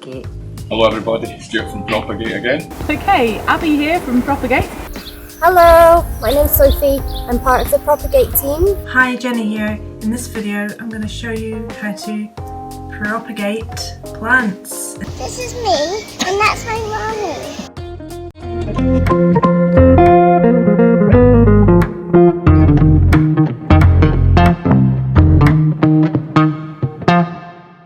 Propagate. Hello everybody, Stuart from Propagate again. Okay, Abby here from Propagate. Hello, my name's Sophie. I'm part of the Propagate team. Hi, Jenny here. In this video I'm going to show you how to propagate plants. This is me, and that's my mommy.